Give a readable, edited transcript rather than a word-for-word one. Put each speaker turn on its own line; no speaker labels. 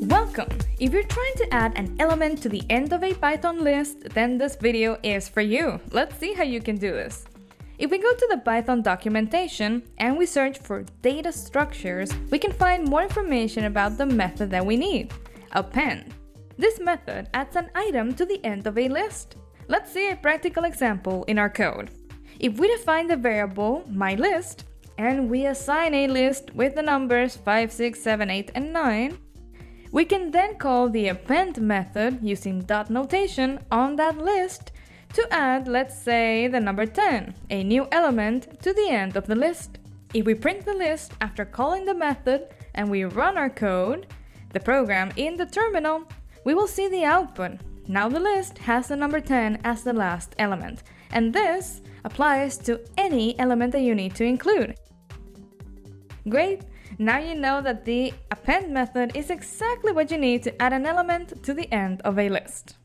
Welcome! If you're trying to add an element to the end of a Python list, then this video is for you. Let's see how you can do this. If we go to the Python documentation and we search for data structures, we can find more information about the method that we need, append. This method adds an item to the end of a list. Let's see a practical example in our code. If we define the variable myList and we assign a list with the numbers 5, 6, 7, 8, and 9, we can then call the append method using dot notation on that list to add, let's say, the number 10, a new element, to the end of the list. If we print the list after calling the method and we run our code, the program in the terminal, we will see the output. Now the list has the number 10 as the last element, and this applies to any element that you need to include. Great! Now you know that the append method is exactly what you need to add an element to the end of a list.